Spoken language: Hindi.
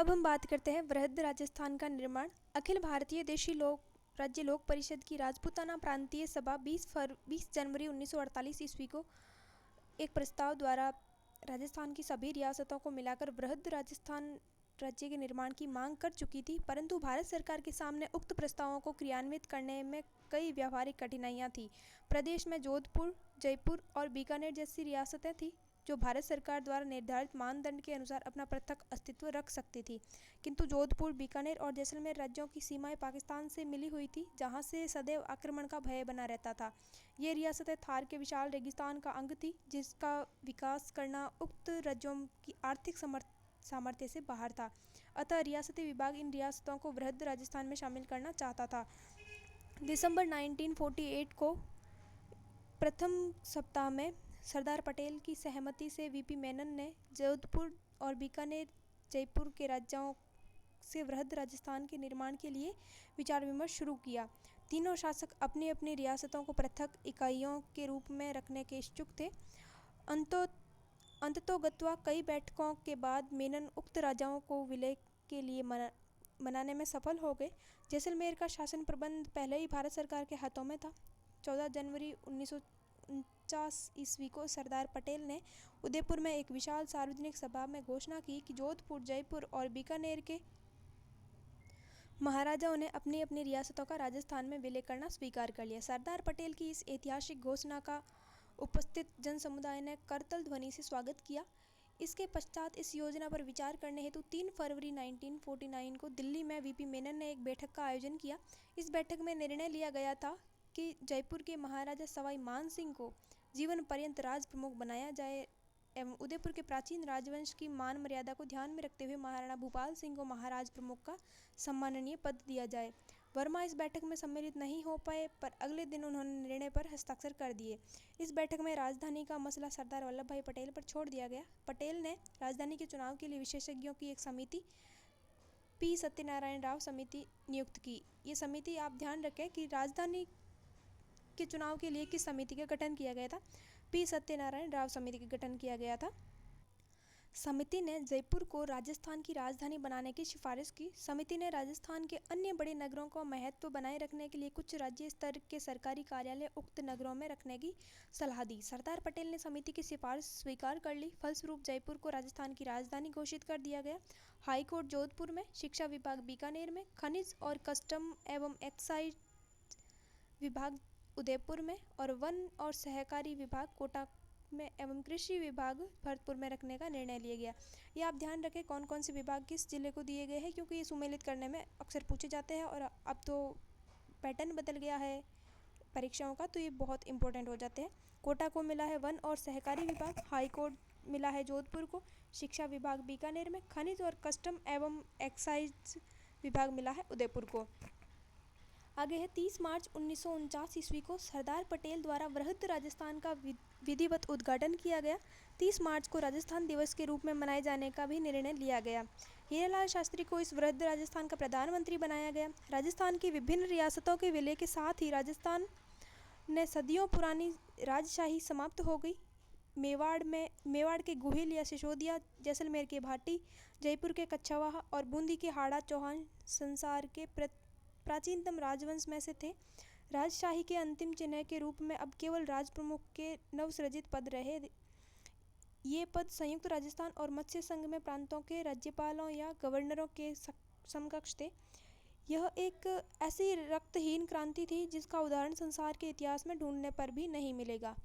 अब हम बात करते हैं वृहद राजस्थान का निर्माण। अखिल भारतीय देशी लोक राज्य लोक परिषद की राजपूताना प्रांतीय सभा 20 जनवरी 1948 ईस्वी को एक प्रस्ताव द्वारा राजस्थान की सभी रियासतों को मिलाकर वृहद राजस्थान राज्य के निर्माण की मांग कर चुकी थी, परंतु भारत सरकार के सामने उक्त प्रस्तावों को क्रियान्वित करने में कई व्यावहारिक कठिनाइयां थीं। प्रदेश में जोधपुर, जयपुर और बीकानेर जैसी रियासतें थीं जो भारत सरकार द्वारा निर्धारित मानदंड के अनुसार अपना पृथक अस्तित्व रख सकती थी, किंतु जोधपुर, बीकानेर और जैसलमेर राज्यों की सीमाएं पाकिस्तान से मिली हुई थी, जहां से सदैव आक्रमण का भय बना रहता था। ये रियासतें थार के विशाल रेगिस्तान का अंग थी, जिसका विकास करना उक्त राज्यों की आर्थिक सामर्थ्य से बाहर था। अतः रियासती विभाग इन रियासतों को वृहद राजस्थान में शामिल करना चाहता था। दिसंबर 1948 को प्रथम सप्ताह में सरदार पटेल की सहमति से वीपी मेनन ने जोधपुर और बीकानेर, जयपुर के राज्यों से वृहद राजस्थान के निर्माण के लिए विचार विमर्श शुरू किया। तीनों शासक अपनी अपनी रियासतों को पृथक इकाइयों के रूप में रखने के इच्छुक थे। अंततोगत्वा कई बैठकों के बाद मेनन उक्त राजाओं को विलय के लिए मनाने में सफल हो गए। जैसलमेर का शासन प्रबंध पहले ही भारत सरकार के हाथों में था। 14 जनवरी 1949 ईस्वी को सरदार पटेल ने उदयपुर में एक विशाल सार्वजनिक सभा में घोषणा की कि जोधपुर, जयपुर और बीकानेर के महाराजाओं ने अपनी अपनी रियासतों का राजस्थान में विलय करना स्वीकार कर लिया। सरदार पटेल की इस ऐतिहासिक घोषणा का उपस्थित जन समुदाय ने करतल ध्वनि से स्वागत किया। इसके पश्चात इस योजना पर विचार करने हेतु 3 फरवरी 1949 को दिल्ली में वीपी मेनन ने एक बैठक का आयोजन किया। इस बैठक में निर्णय लिया गया था कि जयपुर के महाराजा सवाई मान सिंह को जीवन पर्यंत राज प्रमुख बनाया जाए एवं उदयपुर के प्राचीन राजवंश की मान मर्यादा को ध्यान में रखते हुए महाराणा भूपाल सिंह को महाराज प्रमुख का सम्माननीय पद दिया जाए। वर्मा इस बैठक में सम्मिलित नहीं हो पाए, पर अगले दिन उन्होंने निर्णय पर हस्ताक्षर कर दिए। इस बैठक में राजधानी का मसला सरदार वल्लभ भाई पटेल पर छोड़ दिया गया। पटेल ने राजधानी के चुनाव के लिए विशेषज्ञों की एक समिति पी सत्यनारायण राव समिति नियुक्त की। ये समिति, आप ध्यान रखें कि राजधानी के चुनाव के लिए किस समिति का गठन किया गया था। पी सत्यनारायण राव समिति का गठन किया गया था। समिति ने जयपुर को राजस्थान की राजधानी बनाने की सिफारिश की। समिति ने राजस्थान के अन्य बड़े नगरों को महत्व बनाए रखने के लिए कुछ राज्य स्तर के सरकारी कार्यालय उक्त नगरों में रखने की सलाह दी। सरदार पटेल ने समिति की सिफारिश स्वीकार कर ली। फलस्वरूप जयपुर को राजस्थान की राजधानी घोषित कर दिया गया। हाईकोर्ट जोधपुर में, शिक्षा विभाग बीकानेर में, खनिज और कस्टम एवं एक्साइज विभाग उदयपुर में और वन और सहकारी विभाग कोटा में एवं कृषि विभाग भरतपुर में रखने का निर्णय लिया गया। ये आप ध्यान रखें कौन कौन से विभाग किस जिले को दिए गए हैं, क्योंकि ये सुमेलित करने में अक्सर पूछे जाते हैं और अब तो पैटर्न बदल गया है परीक्षाओं का, तो ये बहुत इंपॉर्टेंट हो जाते हैं। कोटा को मिला है वन और सहकारी विभाग, हाईकोर्ट मिला है जोधपुर को, शिक्षा विभाग बीकानेर में, खनिज और कस्टम एवं एक्साइज विभाग मिला है उदयपुर को। आगे है 30 मार्च 1949 ईस्वी को सरदार पटेल द्वारा वृहद राजस्थान का विधिवत उद्घाटन किया गया। 30 मार्च को राजस्थान दिवस के रूप में मनाए जाने का भी निर्णय लिया गया। हीरालाल शास्त्री को इस वृहद राजस्थान का प्रधानमंत्री बनाया गया। राजस्थान की विभिन्न रियासतों के विलय के साथ ही राजस्थान ने सदियों पुरानी राजशाही समाप्त हो गई। मेवाड़ के गुहिल या सिसोदिया, जैसलमेर के भाटी, जयपुर के कच्छवाहा और बूंदी के हाड़ा चौहान संसार के प्राचीनतम राजवंश में से थे। राजशाही के अंतिम चिन्ह के रूप में अब केवल राज प्रमुख के नवसृजित पद रहे। ये पद संयुक्त राजस्थान और मत्स्य संघ में प्रांतों के राज्यपालों या गवर्नरों के समकक्ष थे। यह एक ऐसी रक्तहीन क्रांति थी जिसका उदाहरण संसार के इतिहास में ढूंढने पर भी नहीं मिलेगा।